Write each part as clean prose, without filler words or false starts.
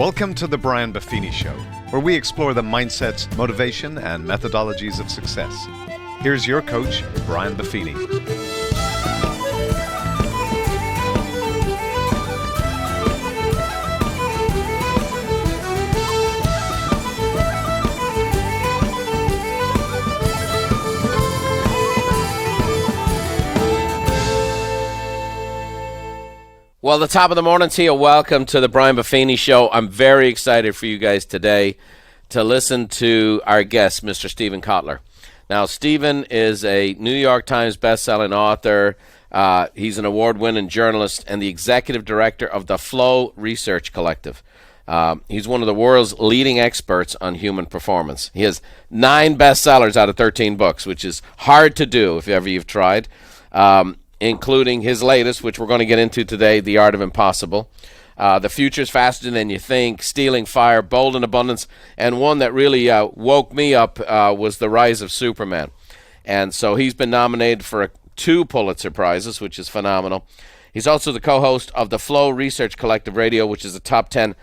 Welcome to the Brian Buffini Show, where we explore the mindsets, motivation, and methodologies of success. Here's your coach, Brian Buffini. Well, the top of the morning to you. Welcome to the Brian Buffini Show. I'm very excited for you guys today to listen to our guest, Mr. Stephen Kotler. Now, Stephen is a New York Times bestselling author. He's an award-winning journalist and the executive director of the Flow Research Collective. He's one of the world's leading experts on human performance. He has 9 bestsellers out of 13 books, which is hard to do if ever you've tried. Including his latest, which we're going to get into today, The Art of Impossible. The Future's Faster Than You Think, Stealing Fire, Bold in Abundance, and one that really woke me up was The Rise of Superman. And so he's been nominated for 2 Pulitzer Prizes, which is phenomenal. He's also the co-host of the Flow Research Collective Radio, which is a top 10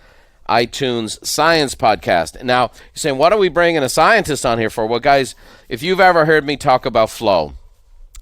iTunes science podcast. Now, you're saying, what are we bringing a scientist on here for? Well, guys, if you've ever heard me talk about flow,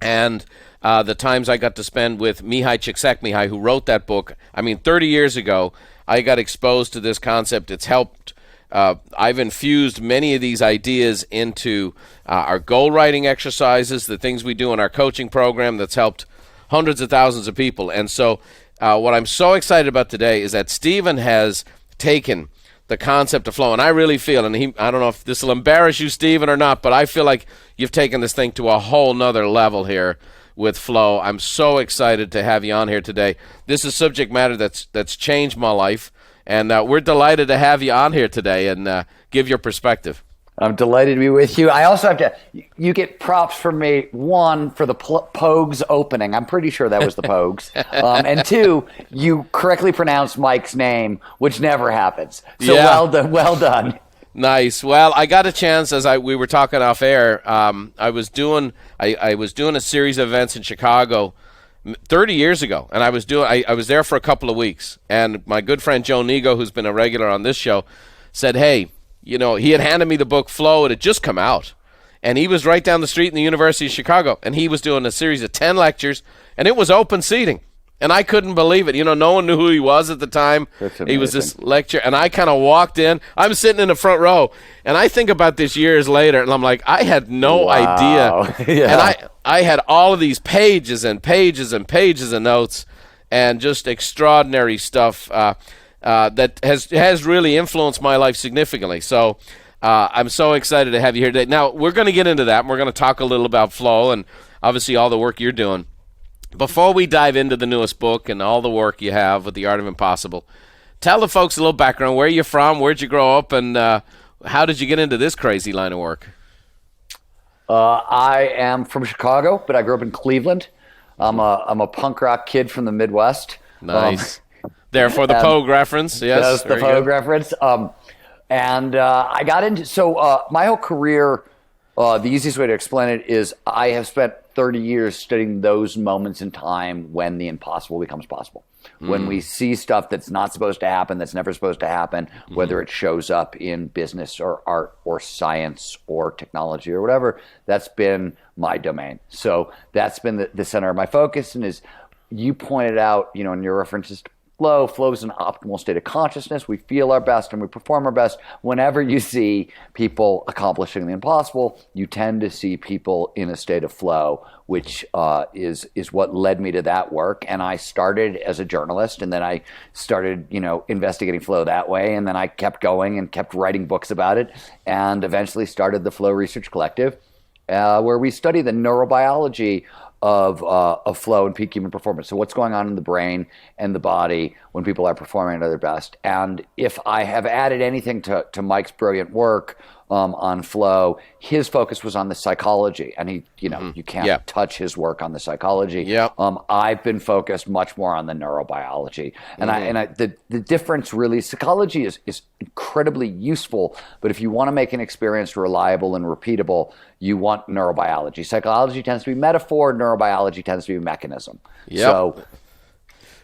and the times I got to spend with Mihai Csikszentmihalyi, who wrote that book. 30 years ago, I got exposed to this concept. It's helped. I've infused many of these ideas into our goal writing exercises, the things we do in our coaching program that's helped hundreds of thousands of people. And so what I'm so excited about today is that Stephen has taken the concept of flow, and I really feel, and I don't know if this will embarrass you, Stephen, or not, but I feel like you've taken this thing to a whole nother level here with flow. I'm so excited to have you on here today. This is subject matter that's changed my life, and we're delighted to have you on here today and give your perspective. I'm delighted to be with you. I also have to, you get props from me, 1, for the Pogues opening. I'm pretty sure that was the Pogues. And 2, you correctly pronounced Mike's name, which never happens. So yeah. Well done. Nice. Well, I got a chance as we were talking off air. I was doing a series of events in Chicago 30 years ago, and I was there for a couple of weeks. And my good friend Joe Nigo, who's been a regular on this show, said, "Hey, he had handed me the book Flow. It had just come out, and he was right down the street in the University of Chicago, and he was doing a series of 10 lectures, and it was open seating." And I couldn't believe it. No one knew who he was at the time. He was this lecturer. And I kind of walked in. I'm sitting in the front row. And I think about this years later. And I'm like, I had no idea. Yeah. And I had all of these pages and pages and pages of notes and just extraordinary stuff that has really influenced my life significantly. So I'm so excited to have you here today. Now, we're going to get into that. And we're going to talk a little about flow and obviously all the work you're doing. Before we dive into the newest book and all the work you have with The Art of Impossible, tell the folks a little background. Where are you from? Where'd you grow up? And how did you get into this crazy line of work? I am from Chicago, but I grew up in Cleveland. I'm a punk rock kid from the Midwest. Nice. Therefore, the Pogue reference. Yes, that's the Pogue reference. And I got into, my whole career, the easiest way to explain it is I have spent 30 years studying those moments in time when the impossible becomes possible. When we see stuff that's not supposed to happen, that's never supposed to happen, whether it shows up in business or art or science or technology or whatever, that's been my domain. So that's been the center of my focus. And as you pointed out, in your references to flow is an optimal state of consciousness. We feel our best and we perform our best. Whenever you see people accomplishing the impossible, you tend to see people in a state of flow, which is what led me to that work. And I started as a journalist, and then I started, investigating flow that way. And then I kept going and kept writing books about it, and eventually started the Flow Research Collective, where we study the neurobiology of flow and peak human performance. So what's going on in the brain and the body when people are performing at their best. And if I have added anything to Mike's brilliant work on flow, his focus was on the psychology, and he, you can't touch his work on the psychology. Yep. I've been focused much more on the neurobiology, and the difference really, psychology is incredibly useful, but if you want to make an experience reliable and repeatable, you want neurobiology. Psychology tends to be metaphor, neurobiology tends to be mechanism. Yep. So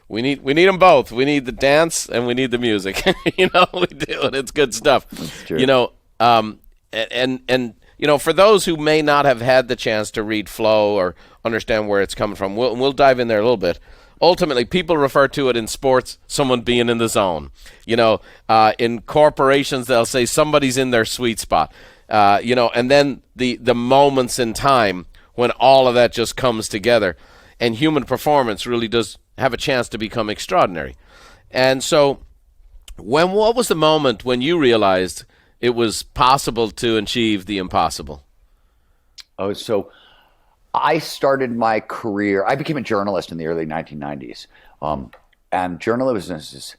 We need them both. We need the dance and we need the music. We do, and it's good stuff. That's true. And for those who may not have had the chance to read flow or understand where it's coming from, we'll dive in there a little bit. Ultimately, people refer to it in sports, someone being in the zone. In corporations, they'll say somebody's in their sweet spot. And then the moments in time when all of that just comes together, and human performance really does have a chance to become extraordinary. And so, what was the moment when you realized it was possible to achieve the impossible? Oh, so I started my career. I became a journalist in the early 1990s. And journalism is this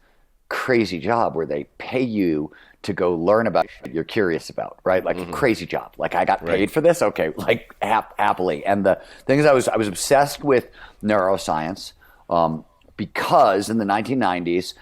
crazy job where they pay you to go learn about what you're curious about, right? Like a crazy job. Like, I got paid for this? Okay, like happily. And the thing is, I was obsessed with neuroscience because in the 1990s,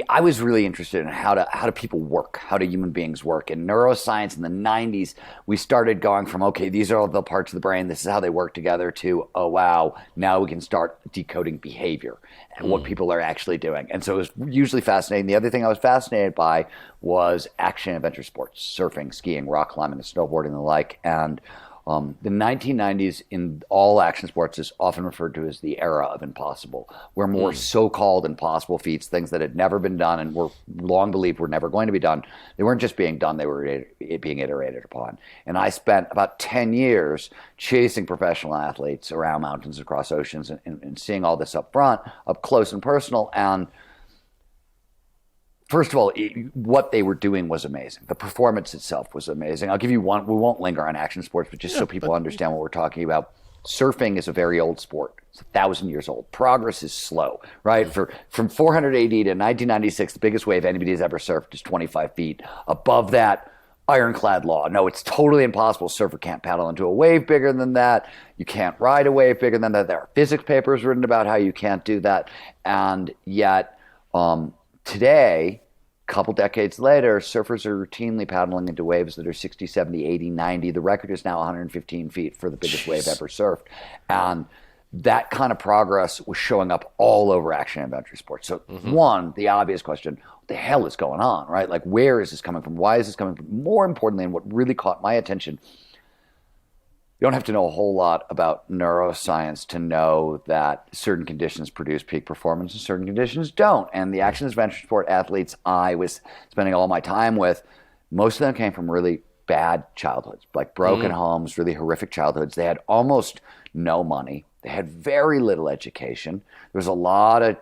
I was really interested in how do people work, how do human beings work. In neuroscience in the 90s, we started going from, okay, these are all the parts of the brain, this is how they work together, to, oh, wow, now we can start decoding behavior and what people are actually doing. And so it was hugely fascinating. The other thing I was fascinated by was action adventure sports, surfing, skiing, rock climbing, and snowboarding and the like. And the 1990s in all action sports is often referred to as the era of impossible, where more so-called impossible feats, things that had never been done and were long believed were never going to be done, they weren't just being done, they were being iterated upon. And I spent about 10 years chasing professional athletes around mountains, across oceans, and seeing all this up front, up close and personal. And first of all, what they were doing was amazing. The performance itself was amazing. I'll give you one. We won't linger on action sports, but just so people understand what we're talking about. Surfing is a very old sport. It's 1,000 years old. Progress is slow, right? From 400 AD to 1996, the biggest wave anybody's ever surfed is 25 feet. Above that, ironclad law. No, it's totally impossible. A surfer can't paddle into a wave bigger than that. You can't ride a wave bigger than that. There are physics papers written about how you can't do that. And yet, today, a couple decades later, surfers are routinely paddling into waves that are 60, 70, 80, 90. The record is now 115 feet for the biggest wave ever surfed. And that kind of progress was showing up all over action adventure sports. So one, the obvious question, what the hell is going on, right? Like, where is this coming from? Why is this coming from? More importantly, and what really caught my attention, you don't have to know a whole lot about neuroscience to know that certain conditions produce peak performance and certain conditions don't. And the action adventure sport athletes I was spending all my time with, most of them came from really bad childhoods, like broken homes, really horrific childhoods. They had almost no money. They had very little education. There was a lot of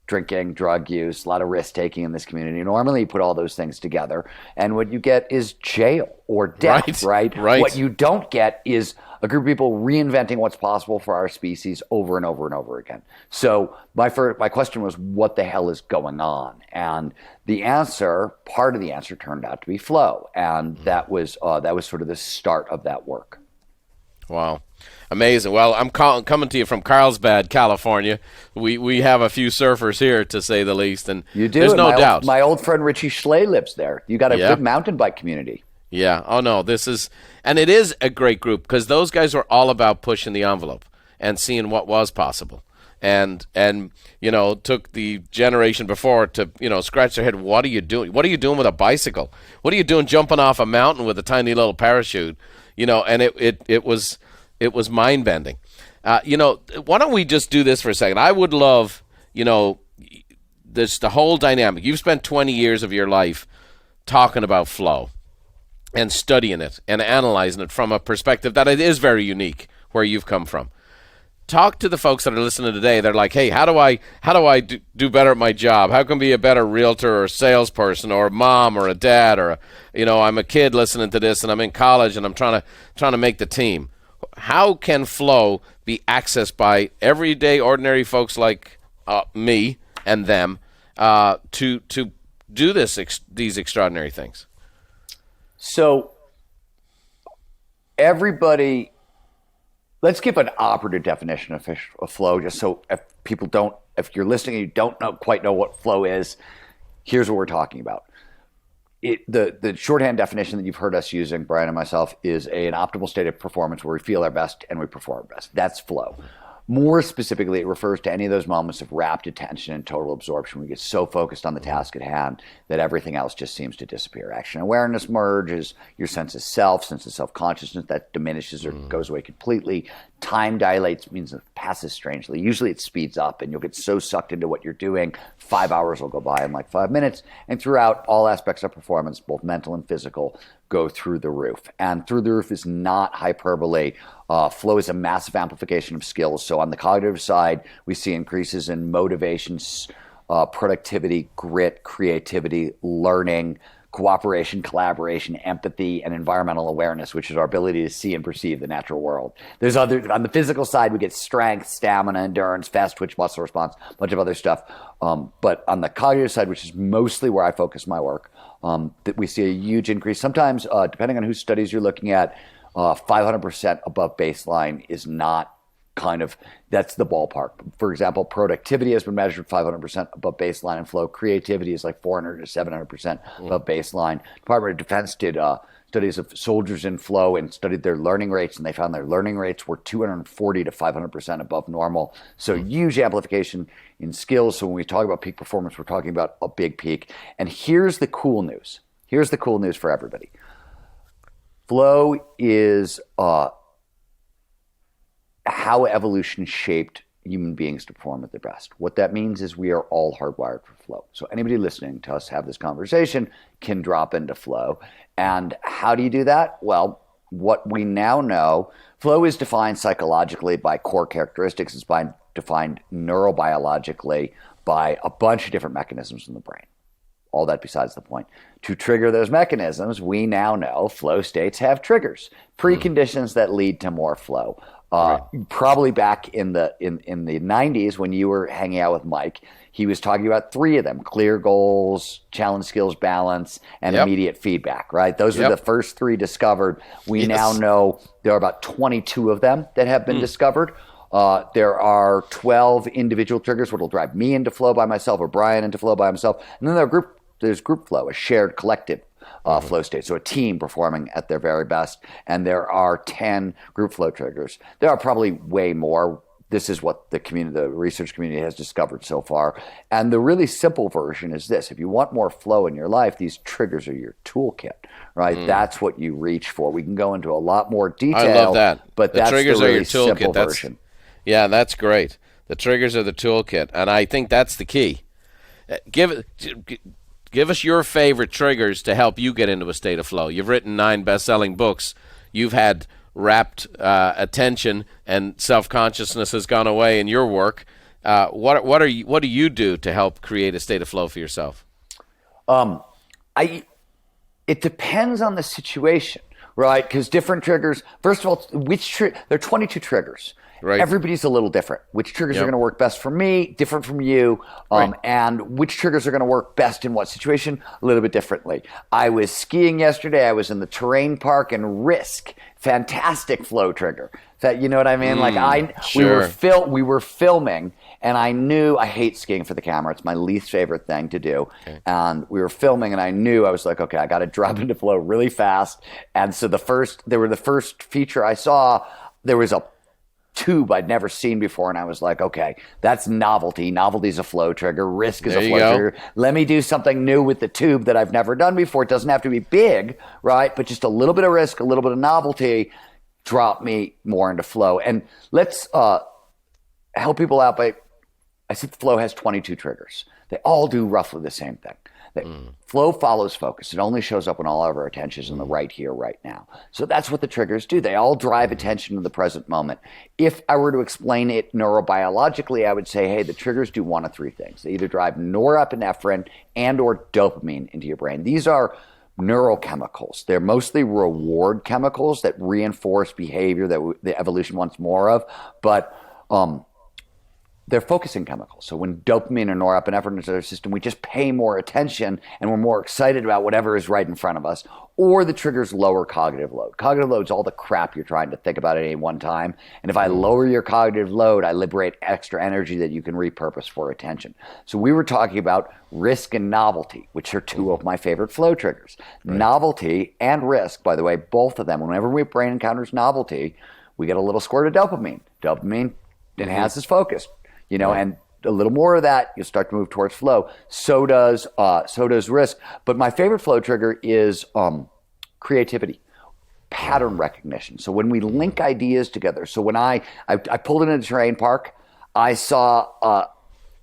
drinking, drug use, a lot of risk-taking in this community. Normally, you put all those things together, and what you get is jail or death, right? What you don't get is a group of people reinventing what's possible for our species over and over and over again. So my question was, what the hell is going on? And the answer, part of the answer, turned out to be flow, and that was sort of the start of that work. Wow. Amazing. Well, I'm coming to you from Carlsbad, California. We have a few surfers here, to say the least, and you do. There's no doubt. My old friend Richie Schley lives there. You got a good mountain bike community. Yeah. Oh no, it is a great group, because those guys were all about pushing the envelope and seeing what was possible, and took the generation before to scratch their head. What are you doing? What are you doing with a bicycle? What are you doing jumping off a mountain with a tiny little parachute? And it was mind bending. Why don't we just do this for a second? I would love, this the whole dynamic. You've spent 20 years of your life talking about flow and studying it and analyzing it from a perspective that it is very unique where you've come from. Talk to the folks that are listening today. They're like, hey, how do I do better at my job? How can I be a better realtor or salesperson or a mom or a dad or I'm a kid listening to this and I'm in college and I'm trying to make the team. How can flow be accessed by everyday ordinary folks like me and them to do these extraordinary things? So everybody, let's give an operative definition of flow, just so if you're listening and you don't quite know what flow is, here's what we're talking about. The shorthand definition that you've heard us using, Brian and myself, is an optimal state of performance where we feel our best and we perform best. That's flow. More specifically, it refers to any of those moments of rapt attention and total absorption. We get so focused on the task at hand that everything else just seems to disappear. Action awareness merges, your sense of self-consciousness that diminishes or goes away completely. Time dilates, means it passes strangely. Usually it speeds up and you'll get so sucked into what you're doing, 5 hours will go by in like 5 minutes. And throughout, all aspects of performance, both mental and physical, go through the roof. And through the roof is not hyperbole. Flow is a massive amplification of skills. So on the cognitive side, we see increases in motivation, productivity, grit, creativity, learning, cooperation, collaboration, empathy, and environmental awareness, which is our ability to see and perceive the natural world. There's on the physical side, we get strength, stamina, endurance, fast twitch muscle response, a bunch of other stuff. But on the cognitive side, which is mostly where I focus my work, that we see a huge increase. Sometimes, depending on whose studies you're looking at, 500% above baseline is not that's the ballpark. For example, productivity has been measured 500% above baseline in flow. Creativity is like 400 to 700% above baseline. Department of Defense did studies of soldiers in flow and studied their learning rates, and they found their learning rates were 240 to 500% above normal. So huge amplification in skills. So when we talk about peak performance, we're talking about a big peak. And here's the cool news. Here's the cool news for everybody. Flow is how evolution shaped human beings to perform at their best. What that means is we are all hardwired for flow. So anybody listening to us have this conversation can drop into flow. And how do you do that? Well, what we now know, flow is defined psychologically by core characteristics. It's defined neurobiologically by a bunch of different mechanisms in the brain. All that besides the point. To trigger those mechanisms, we now know flow states have triggers, preconditions that lead to more flow. Probably back in the 90s when you were hanging out with Mike, he was talking about 3 of them: clear goals, challenge skills balance, and immediate feedback, right? Those are the first 3 discovered. We now know there are about 22 of them that have been discovered. There are 12 individual triggers, which will drive me into flow by myself or Brian into flow by himself. And then there's group flow, a shared collective flow state. So a team performing at their very best. And there are 10 group flow triggers. There are probably way more. This is what the research community has discovered so far. And the really simple version is this. If you want more flow in your life, these triggers are your toolkit, right? That's what you reach for. We can go into a lot more detail. I love that. But the that's triggers the really are your toolkit. simple version. Yeah, that's great. The triggers are the toolkit. And I think that's the key. Give us your favorite triggers to help you get into a state of flow. You've written 9 best-selling books. You've had rapt attention, and self-consciousness has gone away in your work. What do you do to help create a state of flow for yourself? It depends on the situation, right? Because different triggers. First of all, there are 22 triggers. Right. Everybody's a little different. Which triggers are going to work best for me, different from you, and which triggers are going to work best in what situation, a little bit differently. I was skiing yesterday. I was in the terrain park, and risk, fantastic flow trigger. That, you know what I mean? We were filming, and I knew I hate skiing for the camera. It's my least favorite thing to do. Okay. And we were filming, and I knew I was like, okay, I got to drop into flow really fast. And so the first feature I saw, there was a tube I'd never seen before, and I was like, okay, that's novelty. Novelty's a flow trigger. Risk is a flow trigger. Let me do something new with the tube that I've never done before. It doesn't have to be big, right? But just a little bit of risk, a little bit of novelty, drop me more into flow. And let's help people out by, I said flow has 22 triggers. They all do roughly the same thing. Flow follows focus. It only shows up when all of our attention is in the right here, right now. So that's what the triggers do. They all drive attention to the present moment. If I were to explain it neurobiologically, I would say, hey, the triggers do 1 of 3 things. They either drive norepinephrine and or dopamine into your brain. These are neurochemicals. They're mostly reward chemicals that reinforce behavior that the evolution wants more of. But they're focusing chemicals. So when dopamine or norepinephrine is in our system, we just pay more attention and we're more excited about whatever is right in front of us. Or the triggers lower cognitive load. Cognitive load is all the crap you're trying to think about at any one time. And if I lower your cognitive load, I liberate extra energy that you can repurpose for attention. So we were talking about risk and novelty, which are 2 of my favorite flow triggers. Right. Novelty and risk, by the way, both of them, whenever my brain encounters novelty, we get a little squirt of dopamine. Dopamine enhances focus, and a little more of that, you'll start to move towards flow. So does risk. But my favorite flow trigger is creativity, pattern recognition. So when we link ideas together. So when I pulled into the terrain park, I saw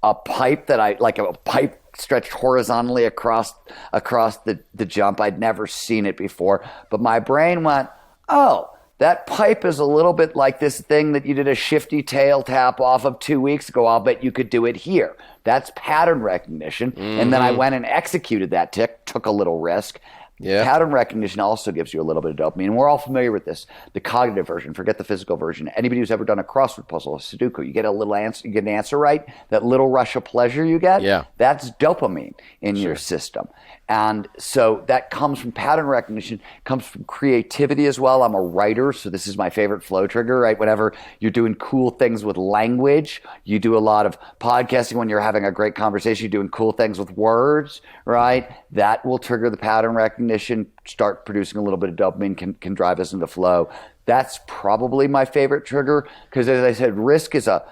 a pipe a pipe stretched horizontally across the jump. I'd never seen it before, but my brain went, oh, that pipe is a little bit like this thing that you did a shifty tail tap off of 2 weeks ago. I'll bet you could do it here. That's pattern recognition. And then I went and executed that took a little risk. Yeah. Pattern recognition also gives you a little bit of dopamine. And we're all familiar with this. The cognitive version, forget the physical version. Anybody who's ever done a crossword puzzle, a Sudoku, you get an answer right, that little rush of pleasure you get, that's dopamine in your system. And so that comes from pattern recognition, comes from creativity as well. I'm a writer, so this is my favorite flow trigger, right? Whenever you're doing cool things with language, you do a lot of podcasting when you're having a great conversation, you're doing cool things with words, right? That will trigger the pattern recognition, start producing a little bit of dopamine, can drive us into flow. That's probably my favorite trigger because, as I said, risk is a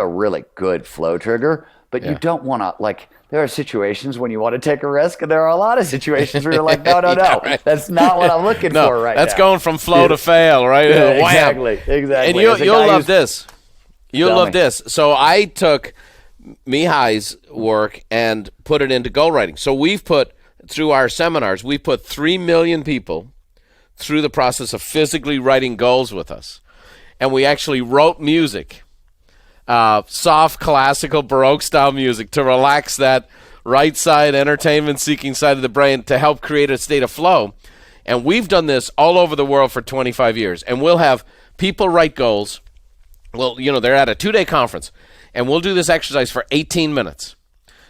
really good flow trigger, but you don't want to, there are situations when you want to take a risk, and there are a lot of situations where you're like, no, right. That's not what I'm looking for right now. That's going from flow to fail, right? Yeah, exactly. And you'll love this. You'll love this. So I took Mihai's work and put it into goal writing. So through our seminars, we put 3 million people through the process of physically writing goals with us. And we actually wrote music. Soft, classical, Baroque-style music to relax that right side, entertainment-seeking side of the brain to help create a state of flow. And we've done this all over the world for 25 years. And we'll have people write goals. Well, they're at a 2-day conference. And we'll do this exercise for 18 minutes.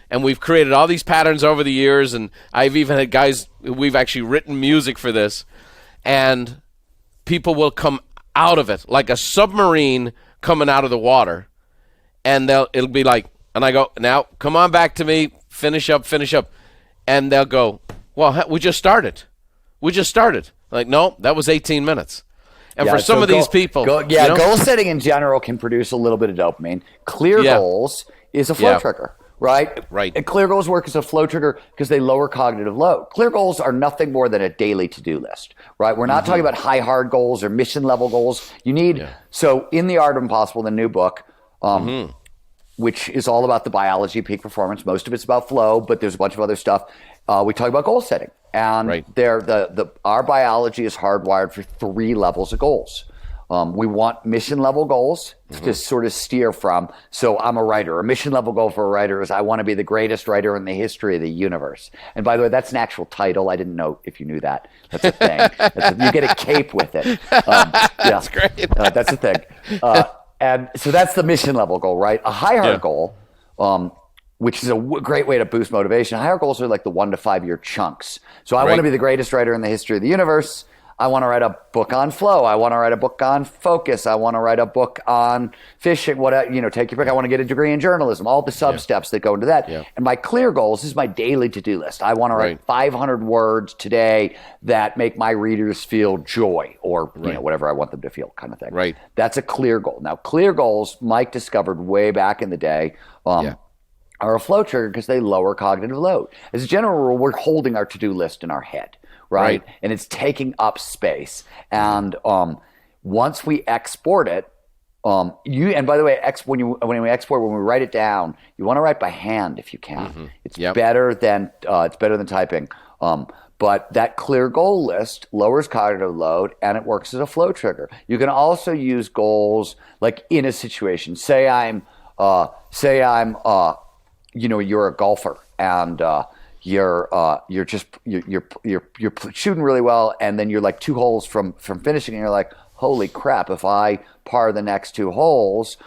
And we've created all these patterns over the years. And I've even had guys, we've actually written music for this. And people will come out of it like a submarine coming out of the water. And it'll be like, and I go, now, come on back to me, finish up. And they'll go, well, we just started. Like, no, that was 18 minutes. And for some of these people. Goal setting in general can produce a little bit of dopamine. Clear goals is a flow trigger, right? Right. And clear goals work as a flow trigger because they lower cognitive load. Clear goals are nothing more than a daily to-do list, right? We're not talking about high, hard goals or mission level goals. You need, so in The Art of Impossible, the new book, which is all about the biology of peak performance. Most of it's about flow, but there's a bunch of other stuff. We talk about goal setting. And our biology is hardwired for 3 levels of goals. We want mission level goals to sort of steer from. So I'm a writer. A mission level goal for a writer is I want to be the greatest writer in the history of the universe. And by the way, that's an actual title. I didn't know if you knew that. That's a thing. You get a cape with it. That's great. That's a thing. And so that's the mission level goal, right? A high heart goal, which is a great way to boost motivation. Higher goals are like the 1 to 5 year chunks. So I want to be the greatest writer in the history of the universe. I want to write a book on flow. I want to write a book on focus. I want to write a book on fishing. Take your pick. I want to get a degree in journalism. All the sub steps that go into that. Yeah. And my clear goals is my daily to-do list. I want to write 500 words today that make my readers feel joy or whatever I want them to feel, kind of thing. Right. That's a clear goal. Now, clear goals, Mike discovered way back in the day, are a flow trigger because they lower cognitive load. As a general rule, we're holding our to-do list in our head. Right? And it's taking up space. And once we export it, and by the way, when we export, when we write it down, you want to write by hand if you can. It's better than typing. But that clear goal list lowers cognitive load and it works as a flow trigger. You can also use goals like in a situation. Say I'm you're a golfer and you're shooting really well, and then you're like 2 holes from finishing, and you're like, holy crap! If I par the next 2 holes,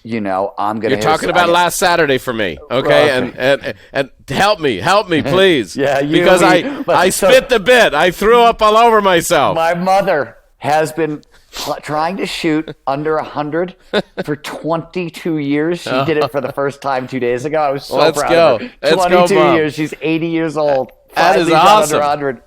I'm gonna. You're talking about last Saturday for me, okay? And help me, please. Because I spit the bit. I threw up all over myself. My mother has been trying to shoot under 100 for 22 years. She did it for the first time 2 days ago. I was so proud of her. 22 years. She's 80 years old. That is awesome. Under 100.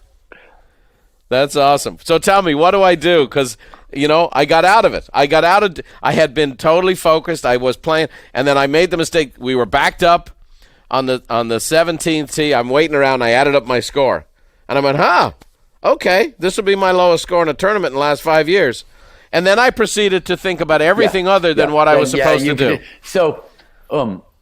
That's awesome. So tell me, what do I do? Because, I got out of it. I had been totally focused. I was playing, and then I made the mistake. We were backed up on the 17th tee. I'm waiting around. I added up my score. And I went, okay, this will be my lowest score in a tournament in the last 5 years. And then I proceeded to think about everything other than what I was supposed to do. So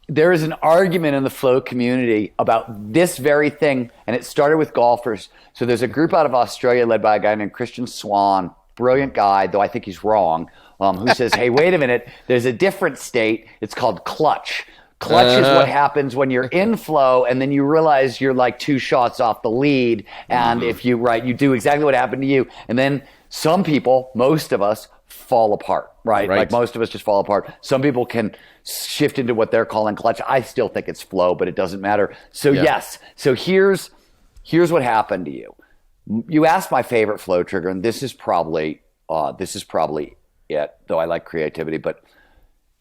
there is an argument in the flow community about this very thing, and it started with golfers. So there's a group out of Australia led by a guy named Christian Swan, brilliant guy, though I think he's wrong, who says, hey, wait a minute, there's a different state. It's called clutch. Clutch is what happens when you're in flow and then you realize you're like 2 shots off the lead. And if you do exactly what happened to you. And then some people, most of us, fall apart, right? Like most of us just fall apart. Some people can shift into what they're calling clutch. I still think it's flow, but it doesn't matter. So yes. So here's what happened to you. You asked my favorite flow trigger, and this is probably it, though I like creativity, but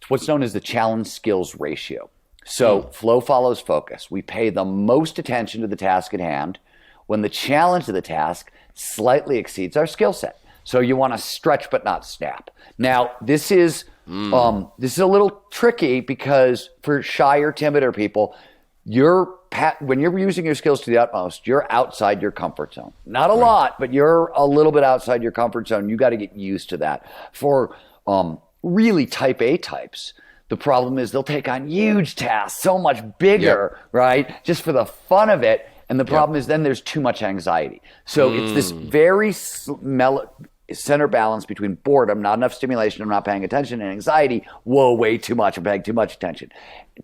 it's what's known as the challenge skills ratio. So flow follows focus. We pay the most attention to the task at hand when the challenge of the task slightly exceeds our skill set. So you want to stretch but not snap. Now, this is a little tricky because for shy or timider people, when you're using your skills to the utmost, you're outside your comfort zone. Not a lot, but you're a little bit outside your comfort zone. You got to get used to that. For really type A types, the problem is they'll take on huge tasks, so much bigger, right? Just for the fun of it. And the problem is then there's too much anxiety. So it's this very center balance between boredom, not enough stimulation, I'm not paying attention, and anxiety, whoa, way too much, I'm paying too much attention.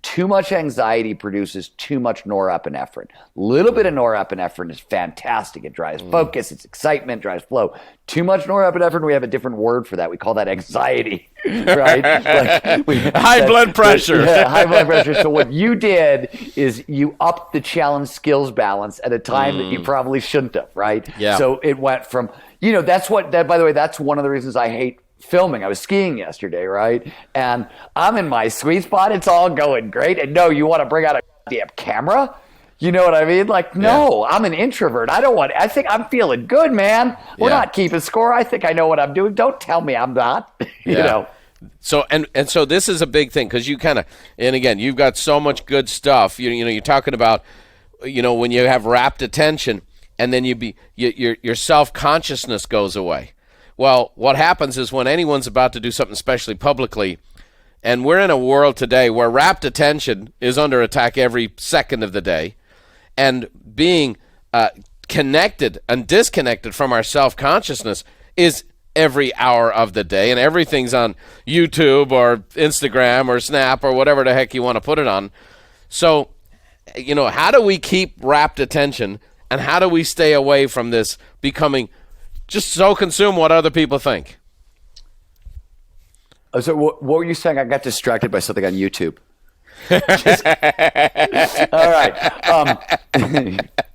Too much anxiety produces too much norepinephrine. A little bit of norepinephrine is fantastic. It drives focus, it's excitement, drives flow. Too much norepinephrine, we have a different word for that. We call that anxiety, right? High blood pressure. High blood pressure. So what you did is you upped the challenge skills balance at a time that you probably shouldn't have, right? Yeah. So it went from, by the way, that's one of the reasons I hate filming. I was skiing yesterday, right? And I'm in my sweet spot. It's all going great. And no, you want to bring out a damn camera? You know what I mean? Like, no, I'm an introvert. I think I'm feeling good, man. We're not keeping score. I think I know what I'm doing. Don't tell me I'm not, you know. So, and so this is a big thing because you kind of, and again, you've got so much good stuff. You're talking about, when you have rapt attention and then your self-consciousness goes away. Well, what happens is when anyone's about to do something especially publicly, and we're in a world today where rapt attention is under attack every second of the day, and being connected and disconnected from our self-consciousness is every hour of the day, and everything's on YouTube or Instagram or Snap or whatever the heck you want to put it on. So, how do we keep rapt attention, and how do we stay away from this becoming just so consumed what other people think? So what were you saying? I got distracted by something on YouTube. All right.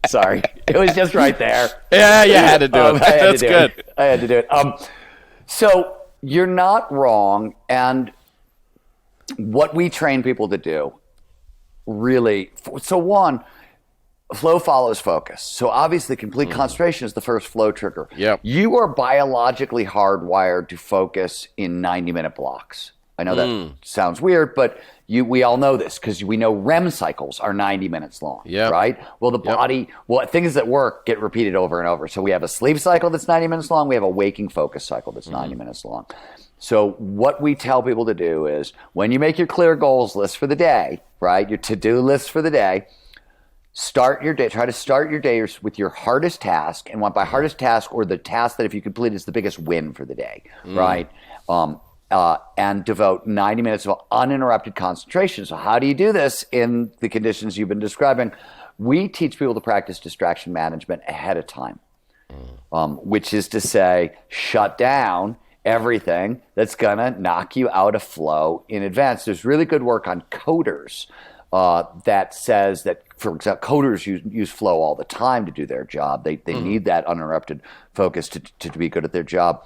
Sorry. It was just right there. Yeah, you had to do it. That's good. I had to do it. So you're not wrong. And what we train people to do really, so one, flow follows focus. So obviously complete concentration is the first flow trigger. Yep. You are biologically hardwired to focus in 90-minute blocks. I know that sounds weird, but we all know this because we know REM cycles are 90 minutes long, right? Well, the body, things that work get repeated over and over. So we have a sleep cycle that's 90 minutes long. We have a waking focus cycle that's 90 minutes long. So what we tell people to do is when you make your clear goals list for the day, right, your to-do list for the day, start your day. Try to start your day with your hardest task, and by hardest task or the task that if you complete is the biggest win for the day, right? And devote 90 minutes of uninterrupted concentration. So how do you do this in the conditions you've been describing? We teach people to practice distraction management ahead of time, which is to say, shut down everything that's going to knock you out of flow in advance. There's really good work on coders that says that, for example, coders use flow all the time to do their job. They need that uninterrupted focus to be good at their job.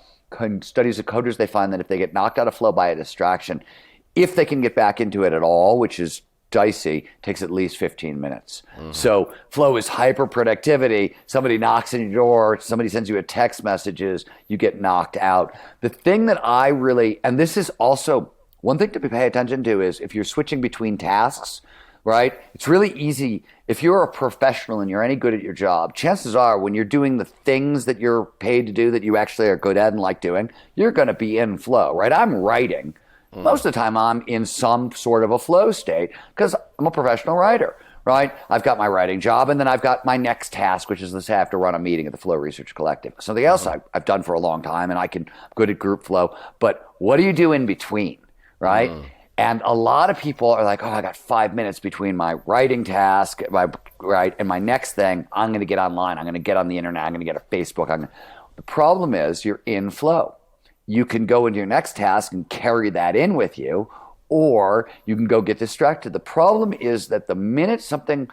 Studies of coders, they find that if they get knocked out of flow by a distraction, if they can get back into it at all, which is dicey, takes at least 15 minutes. So flow is hyper productivity. Somebody knocks on your door, somebody sends you a text messages, you get knocked out. The thing that I really, and this is also one thing to pay attention to, is if you're switching between tasks, right? It's really easy. If you're a professional and you're any good at your job, chances are when you're doing the things that you're paid to do that you actually are good at and like doing, you're going to be in flow, right? I'm writing. Most of the time I'm in some sort of a flow state because I'm a professional writer, right? I've got my writing job, and then I've got my next task, which is, let's say I have to run a meeting at the Flow Research Collective. Something else I've done for a long time, and I'm good at group flow. But what do you do in between, right? And a lot of people are like, oh, I got 5 minutes between my writing task, and my next thing. I'm going to get online. I'm going to get on the internet. I'm going to get a Facebook. The problem is you're in flow. You can go into your next task and carry that in with you, or you can go get distracted. The problem is that the minute something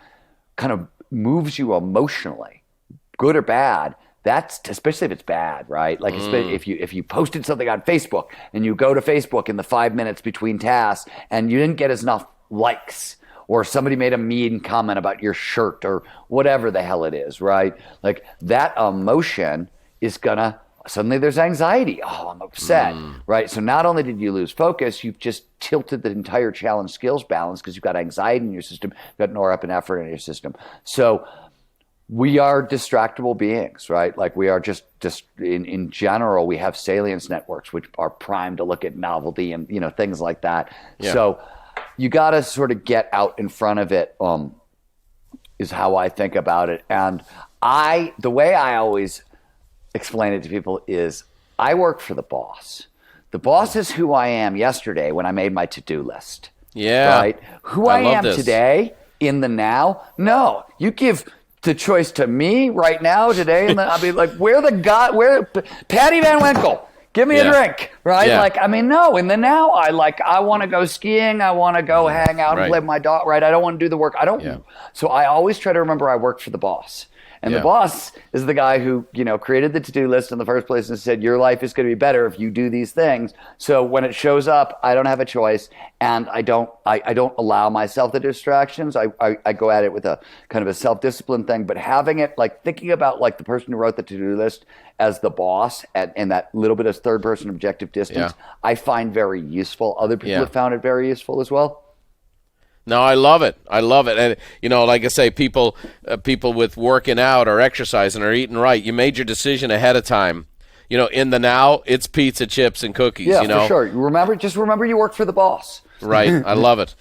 kind of moves you emotionally, good or bad, that's, especially if it's bad, right? Like if you posted something on Facebook and you go to Facebook in the 5 minutes between tasks and you didn't get enough likes, or somebody made a mean comment about your shirt or whatever the hell it is, right? Like that emotion is gonna, suddenly there's anxiety. Oh, I'm upset, right? So not only did you lose focus, you've just tilted the entire challenge skills balance because you've got anxiety in your system, you've got norepinephrine in your system. So we are distractible beings, right? Like we are just in general, we have salience networks which are primed to look at novelty and things like that. Yeah. So you got to sort of get out in front of it, is how I think about it. And the way I always explain it to people is I work for the boss. The boss is who I am yesterday when I made my to-do list. Yeah. Right? Who I am today in the now? No. You give the choice to me right now, today, and I'll be like, where Patty Van Winkle? Give me a drink, right? Yeah. Like, I mean, no, in the now, I want to go skiing. I want to go hang out and play with my dog, right? I don't want to do the work. So I always try to remember I work for the boss. And the boss is the guy who, created the to-do list in the first place and said, your life is going to be better if you do these things. So when it shows up, I don't have a choice, and I don't allow myself the distractions. I go at it with a kind of a self-discipline thing, but having it, like thinking about like the person who wrote the to-do list as the boss and that little bit of third-person objective distance, I find very useful. Other people have found it very useful as well. No, I love it. And, like I say, people with working out or exercising or eating right, you made your decision ahead of time. In the now, it's pizza, chips, and cookies. Yeah, for sure. Just remember you work for the boss. Right. I love it.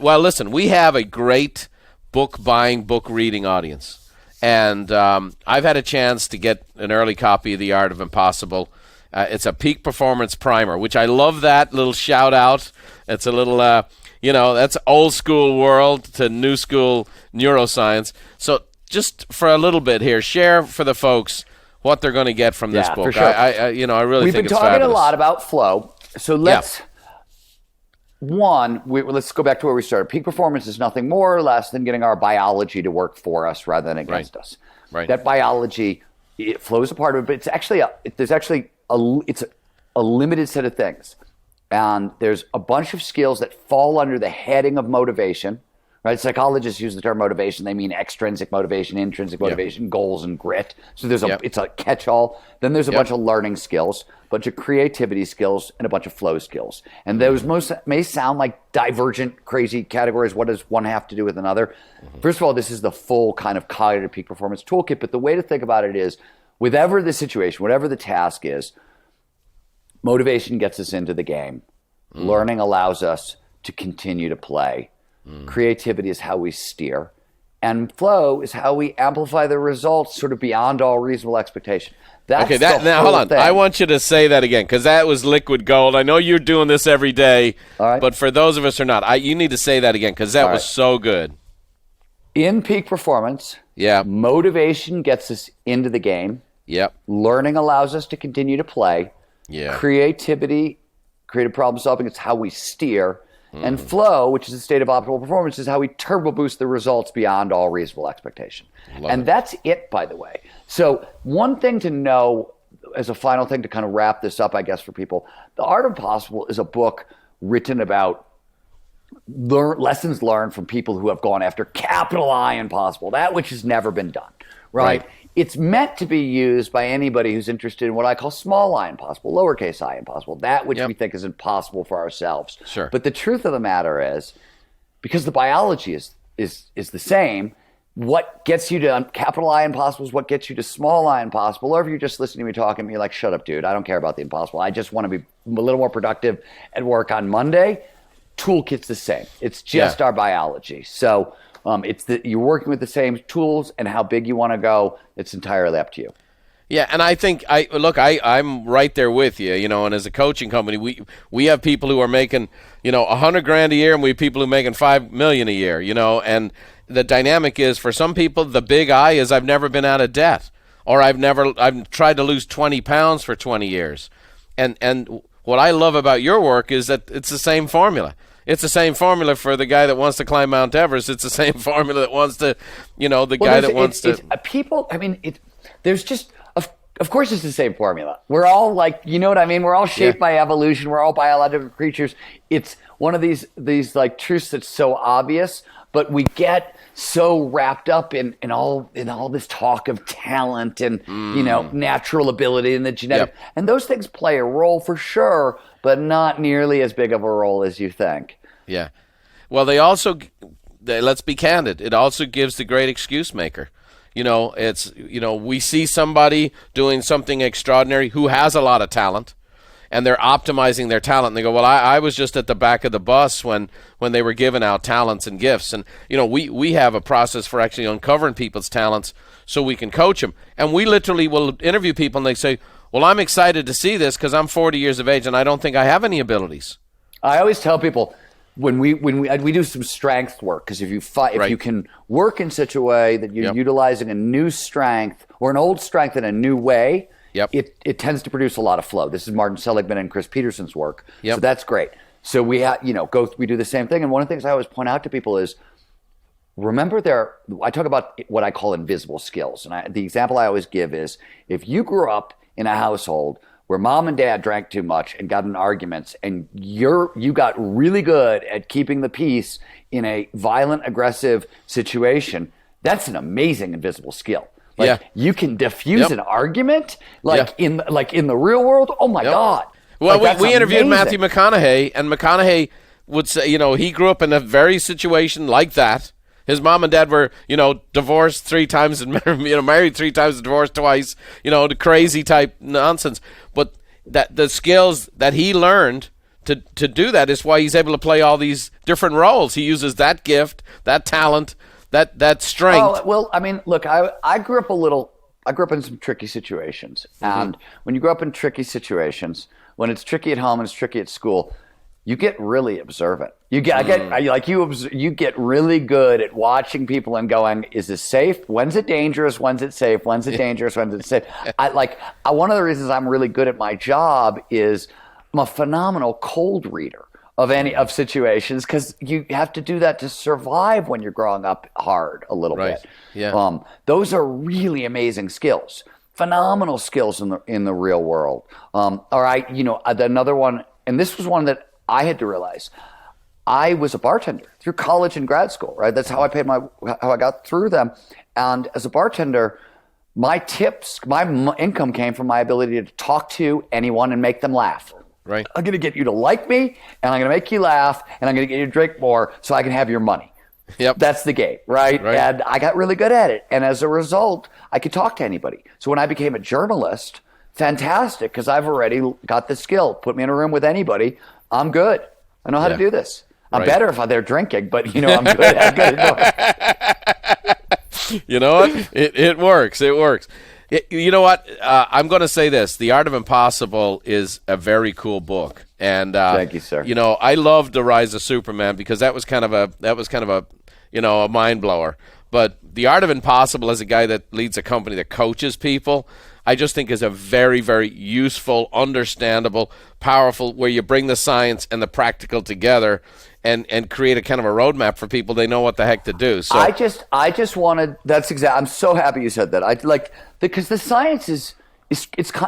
Well, listen, we have a great book buying, book reading audience. And I've had a chance to get an early copy of The Art of Impossible. It's a peak performance primer, which I love that little shout out. It's a little... that's old school world to new school neuroscience. So just for a little bit here, share for the folks what they're going to get from this book. For sure. I really We've think been it's talking fabulous. a lot about flow. So let's go back to where we started. Peak performance is nothing more or less than getting our biology to work for us rather than against us. Right. That biology, it flows a part of it, but it's actually a limited set of things. And there's a bunch of skills that fall under the heading of motivation, right? Psychologists use the term motivation. They mean extrinsic motivation, intrinsic motivation, goals, and grit. So it's a catch-all. Then there's a bunch of learning skills, a bunch of creativity skills, and a bunch of flow skills. And those may sound like divergent, crazy categories. What does one have to do with another? First of all, this is the full kind of cognitive peak performance toolkit. But the way to think about it is, whatever the situation, whatever the task is, motivation gets us into the game. Learning allows us to continue to play. Creativity is how we steer. And flow is how we amplify the results sort of beyond all reasonable expectation. Now hold on. I want you to say that again, because that was liquid gold. I know you're doing this every day, but for those of us who are not, you need to say that again, because that was so good. In peak performance, motivation gets us into the game. Learning allows us to continue to play. Creativity, creative problem solving, it's how we steer. And flow, which is a state of optimal performance, is how we turbo boost the results beyond all reasonable expectation. That's it, by the way. So one thing to know as a final thing to kind of wrap this up, I guess, for people, The Art of Impossible is a book written about lessons learned from people who have gone after capital I impossible, that which has never been done, right? It's meant to be used by anybody who's interested in what I call small I impossible, lowercase I impossible, that which we think is impossible for ourselves. Sure. But the truth of the matter is, because the biology is the same, what gets you to capital I impossible is what gets you to small I impossible. Or if you're just listening to me talking, and you're like, shut up, dude, I don't care about the impossible. I just want to be a little more productive at work on Monday. Toolkit's the same. It's just our biology. So you're working with the same tools, and how big you want to go, it's entirely up to you. Yeah, and I think I'm right there with you, and as a coaching company, we have people who are making, $100,000 a year, and we have people who are making $5 million a year, and the dynamic is, for some people, the big I is, I've never been out of debt, or I've tried to lose 20 pounds for 20 years. And what I love about your work is that it's the same formula. It's the same formula for the guy that wants to climb Mount Everest. It's the same formula that wants to, guy that wants to. There's just, of course it's the same formula. We're all like, you know what I mean? We're all shaped by evolution. We're all biological creatures. It's one of these like truths that's so obvious, but we get so wrapped up in all this talk of talent and, natural ability and the genetic. And those things play a role for sure, but not nearly as big of a role as you think. Yeah. Well, let's be candid. It also gives the great excuse maker. We see somebody doing something extraordinary who has a lot of talent, and they're optimizing their talent. And they go, well, I was just at the back of the bus when they were giving out talents and gifts. And, we have a process for actually uncovering people's talents so we can coach them. And we literally will interview people, and they say, well, I'm excited to see this because I'm 40 years of age and I don't think I have any abilities. I always tell people, when we do some strength work, because if you can work in such a way that you're utilizing a new strength or an old strength in a new way, it tends to produce a lot of flow. This is Martin Seligman and Chris Peterson's work, so that's great. So we do the same thing, and one of the things I always point out to people is, remember I talk about what I call invisible skills, and the example I always give is, if you grew up in a household where mom and dad drank too much and got in arguments, and you got really good at keeping the peace in a violent, aggressive situation, that's an amazing invisible skill. You can diffuse an argument in the real world. Oh my God. Well, we interviewed Matthew McConaughey, and McConaughey would say, he grew up in a very situation like that. His mom and dad were, divorced 3 times and married 3 times and divorced twice, the crazy type nonsense. But that the skills that he learned to do that is why he's able to play all these different roles. He uses that gift, that talent, that strength. Oh, well, I mean, look, I grew up in some tricky situations. And when you grow up in tricky situations, when it's tricky at home and it's tricky at school, you get really observant. You get really good at watching people and going, is this safe? When's it dangerous? When's it safe? When's it dangerous? When's it safe? One of the reasons I'm really good at my job is I'm a phenomenal cold reader of situations, because you have to do that to survive when you're growing up hard a little bit. Yeah. Those are really amazing skills, phenomenal skills in the real world. All right, another one, and this was one that I had to realize. I was a bartender through college and grad school, right? That's how I got through them. And as a bartender, my income came from my ability to talk to anyone and make them laugh. Right. I'm going to get you to like me, and I'm going to make you laugh, and I'm going to get you to drink more so I can have your money. Yep. That's the game, right? And I got really good at it. And as a result, I could talk to anybody. So when I became a journalist, fantastic, because I've already got the skill. Put me in a room with anybody, I'm good. I know how to do this. I'm better if they're drinking, but I'm good. I'm good at doing. You know what? It works. It works. You know what? I'm going to say this: The Art of Impossible is a very cool book, and thank you, sir. I loved The Rise of Superman because that was kind of a a mind blower. But The Art of Impossible, as a guy that leads a company that coaches people, I just think is a very, very useful, understandable, powerful, where you bring the science and the practical together and create a kind of a roadmap for people. They know what the heck to do. So I just wanted, I'm so happy you said that. Because the science is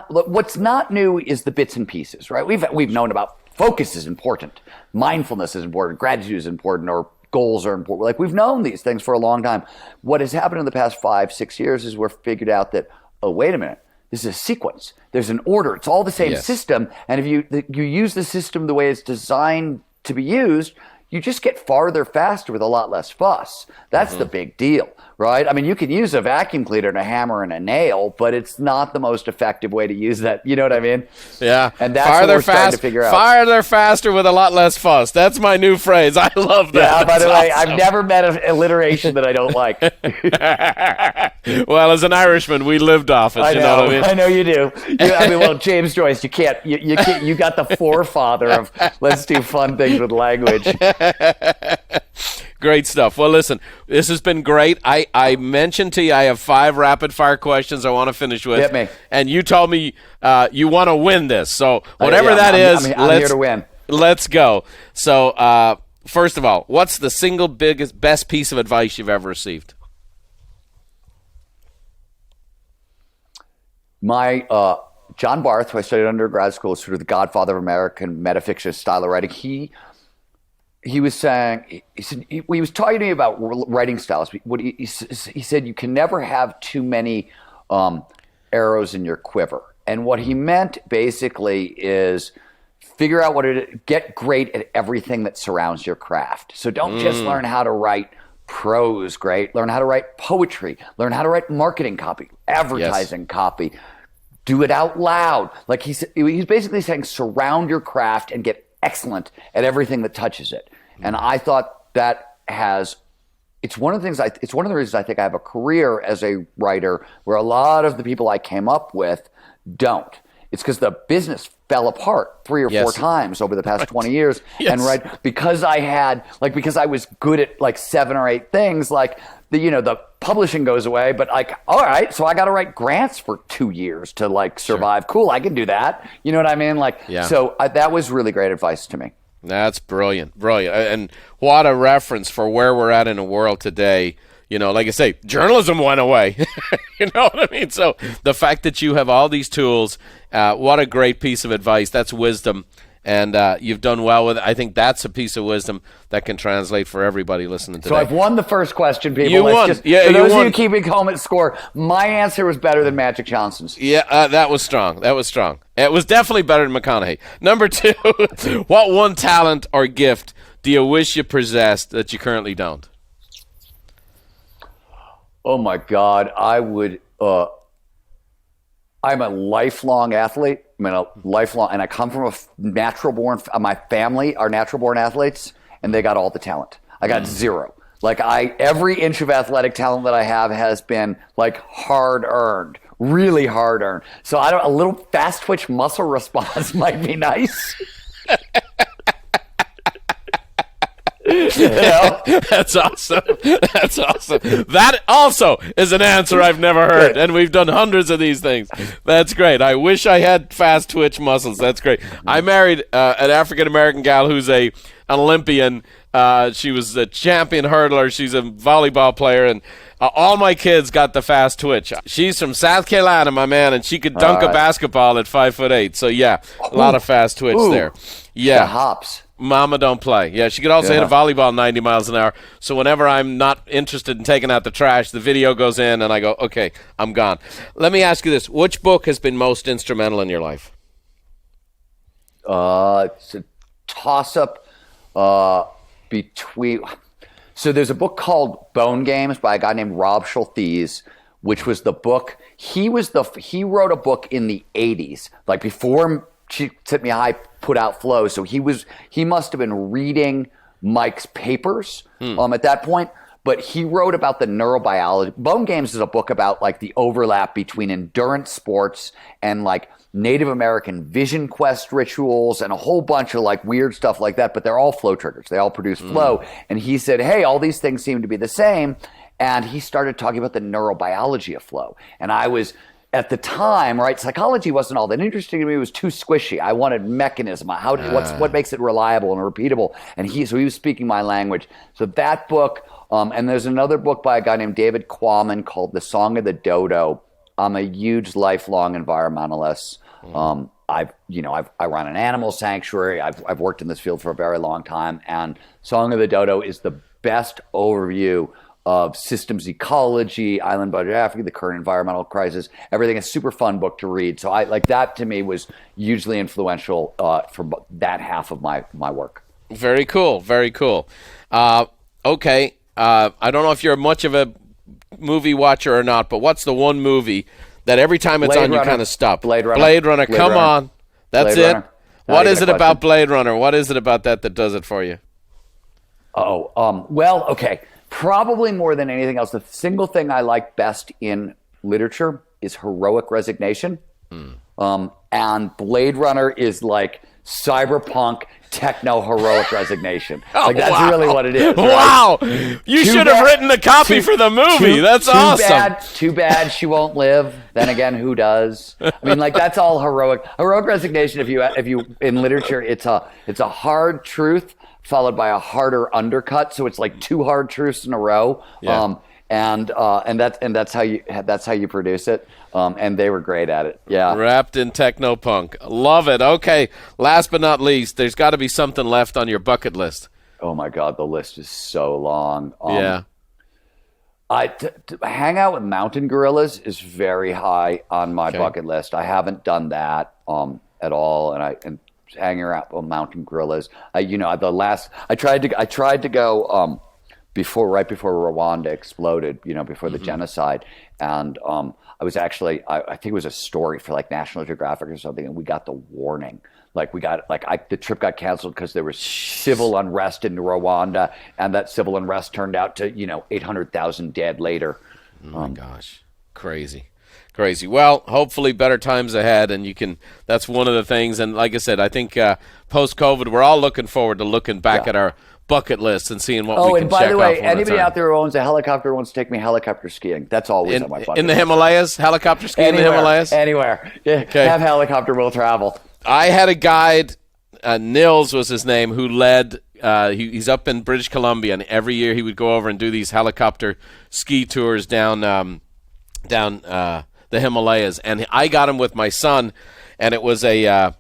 what's not new is the bits and pieces, right? We've known about focus is important, mindfulness is important, gratitude is important, or goals are important. Like, we've known these things for a long time. What has happened in the past 5-6 years is we're figured out that, oh, wait a minute, this is a sequence. There's an order. It's all the same system. And if you use the system the way it's designed to be used, you just get farther faster with a lot less fuss. That's the big deal, right? I mean, you can use a vacuum cleaner and a hammer and a nail, but it's not the most effective way to use that. You know what I mean? Yeah. And that's what we're starting to figure out. Farther, faster with a lot less fuss. That's my new phrase. I love that. Yeah, by the way, awesome. I've never met an alliteration that I don't like. Well, as an Irishman, we lived off it. I know, you know what I mean? I know you do. Well, James Joyce, you can't. You got the forefather of let's do fun things with language. Great stuff. Well, listen, this has been great. I mentioned to you I have 5 rapid-fire questions I want to finish with. Hit me. And you told me you want to win this. So whatever I'm here to win. Let's go. So first of all, what's the single best piece of advice you've ever received? My John Barth, who I studied undergrad school, is sort of the godfather of American metafiction style of writing. He was saying, he was talking to me about writing styles. He said, you can never have too many arrows in your quiver. And what he meant basically is figure out get great at everything that surrounds your craft. So don't just learn how to write prose great, learn how to write poetry, learn how to write marketing copy, advertising copy, do it out loud. Like he's basically saying, surround your craft and get excellent at everything that touches it. And I thought that it's one of the reasons I think I have a career as a writer where a lot of the people I came up with don't. It's because the business fell apart 3 or 4 times over the past 20 years. And because I was good at like 7 or 8 things, like the publishing goes away, but like, all right, so I got to write grants for 2 years to like survive. Sure. Cool, I can do that. You know what I mean? So that was really great advice to me. That's brilliant. And what a reference for where we're at in the world today. You know, like I say, journalism went away. You know what I mean? So the fact that you have all these tools, what a great piece of advice. That's wisdom. And you've done well with it. I think that's a piece of wisdom that can translate for everybody listening today. So I've won the first question, people. You won. For those of you keeping home at score, my answer was better than Magic Johnson's. Yeah, that was strong. It was definitely better than McConaughey. Number 2, what one talent or gift do you wish you possessed that you currently don't? Oh my God, I would. I'm a lifelong athlete. And I come from my family are natural born athletes, and they got all the talent. I got 0. Like every inch of athletic talent that I have has been like hard earned, really hard earned. So a little fast twitch muscle response might be nice. You know? That's awesome. That also is an answer I've never heard, and we've done hundreds of these things. That's great. I wish I had fast twitch muscles. That's great. I married an African-American gal who's an Olympian. She was a champion hurdler. She's a volleyball player, and all my kids got the fast twitch. She's from South Carolina, my man, and she could dunk a basketball at 5'8". So yeah, a lot of fast twitch there. Yeah, the hops. Mama don't play. Yeah, she could also hit a volleyball 90 miles an hour. So whenever I'm not interested in taking out the trash, the video goes in and I go, okay, I'm gone. Let me ask you this. Which book has been most instrumental in your life? It's a toss-up between... So there's a book called Bone Games by a guy named Rob Schultheis, which was the book... He wrote a book in the 80s, like before... She Tip Me High put out Flow, so he must have been reading Mike's papers at that point. But he wrote about the neurobiology. Bone Games is a book about like the overlap between endurance sports and like Native American vision quest rituals and a whole bunch of like weird stuff like that. But they're all flow triggers. They all produce flow. And he said, hey, all these things seem to be the same. And he started talking about the neurobiology of flow. And I was... At the time, right, psychology wasn't all that interesting to me. It was too squishy. I wanted mechanism. What makes it reliable and repeatable? And so he was speaking my language. So that book, and there's another book by a guy named David Quammen called The Song of the Dodo. I'm a huge lifelong environmentalist. I run an animal sanctuary. I've worked in this field for a very long time, and Song of the Dodo is the best overview of systems ecology, island biodiversity, the current environmental crisis, everything. A super fun book to read. So I like that. To me, was hugely influential for that half of my work. Very cool. Very cool. Okay. I don't know if you're much of a movie watcher or not, but what's the one movie that every time it's Blade on, Runner. you kind of stop? Blade Runner. Blade Runner. Come on. That's Blade it. Runner. What is it about Blade Runner? What is it about that does it for you? Well, okay. Probably more than anything else, the single thing I like best in literature is heroic resignation. And Blade Runner is like cyberpunk techno heroic resignation. Like that's really what it is. Right? Wow. You should have written the copy for the movie. That's awesome. Too bad she won't live. Then again, who does? I mean, like that's all heroic resignation. If you in literature, it's a hard truth followed by a harder undercut. So it's like two hard truths in a row. Yeah. And that's how you produce it. And they were great at it. Yeah. Wrapped in techno-punk. Love it. Okay. Last but not least, there's got to be something left on your bucket list. Oh my God, the list is so long. Yeah. To hang out with mountain gorillas is very high on my bucket list. I haven't done that at all, and hanging around with mountain gorillas. I tried to go right before Rwanda exploded, before the genocide, and I was actually I think it was a story for like National Geographic or something, and we got the warning. Like the trip got canceled because there was civil unrest in Rwanda, and that civil unrest turned out to 800,000 dead later. Oh my gosh, crazy. Well, hopefully better times ahead, and that's one of the things. And like I said, I think post-COVID, we're all looking forward to looking back at our bucket list and seeing what we can check off. Oh, and by the way, anybody out there who owns a helicopter wants to take me helicopter skiing. That's always on my bucket list. In the Himalayas? Helicopter skiing in the Himalayas? Anywhere. Okay. Have helicopter, we'll travel. I had a guide, Nils was his name, who led, he's up in British Columbia, and every year he would go over and do these helicopter ski tours down the Himalayas. And I got him with my son, and it was a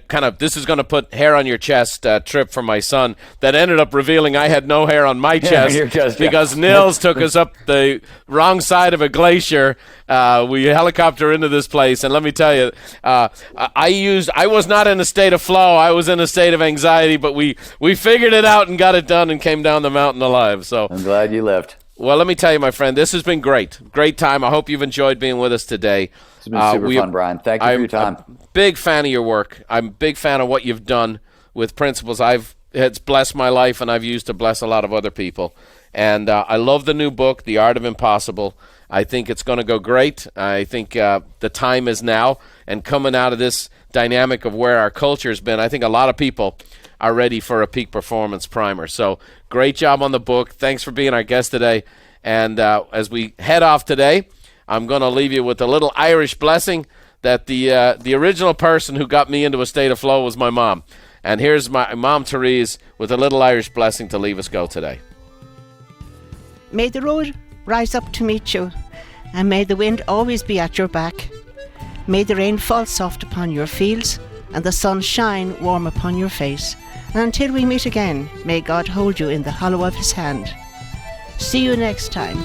kind of, this is going to put hair on your chest trip for my son that ended up revealing I had no hair on my chest, because Nils took us up the wrong side of a glacier. We helicopter into this place, and let me tell you, I was not in a state of flow. I was in a state of anxiety, but we figured it out and got it done and came down the mountain alive. So I'm glad you lived. Well, let me tell you, my friend, this has been great. Great time. I hope you've enjoyed being with us today. It's been super fun, Brian. Thank you for your time. I'm a big fan of your work. I'm a big fan of what you've done with Principles. It's blessed my life, and I've used to bless a lot of other people. And I love the new book, The Art of Impossible. I think it's going to go great. I think the time is now. And coming out of this dynamic of where our culture's been, I think a lot of people are ready for a peak performance primer. So great job on the book. Thanks for being our guest today. And as we head off today, I'm going to leave you with a little Irish blessing that the original person who got me into a state of flow was my mom. And here's my mom, Therese, with a little Irish blessing to leave us go today. May the road rise up to meet you, and may the wind always be at your back. May the rain fall soft upon your fields, and the sun shine warm upon your face. And until we meet again, may God hold you in the hollow of his hand. See you next time.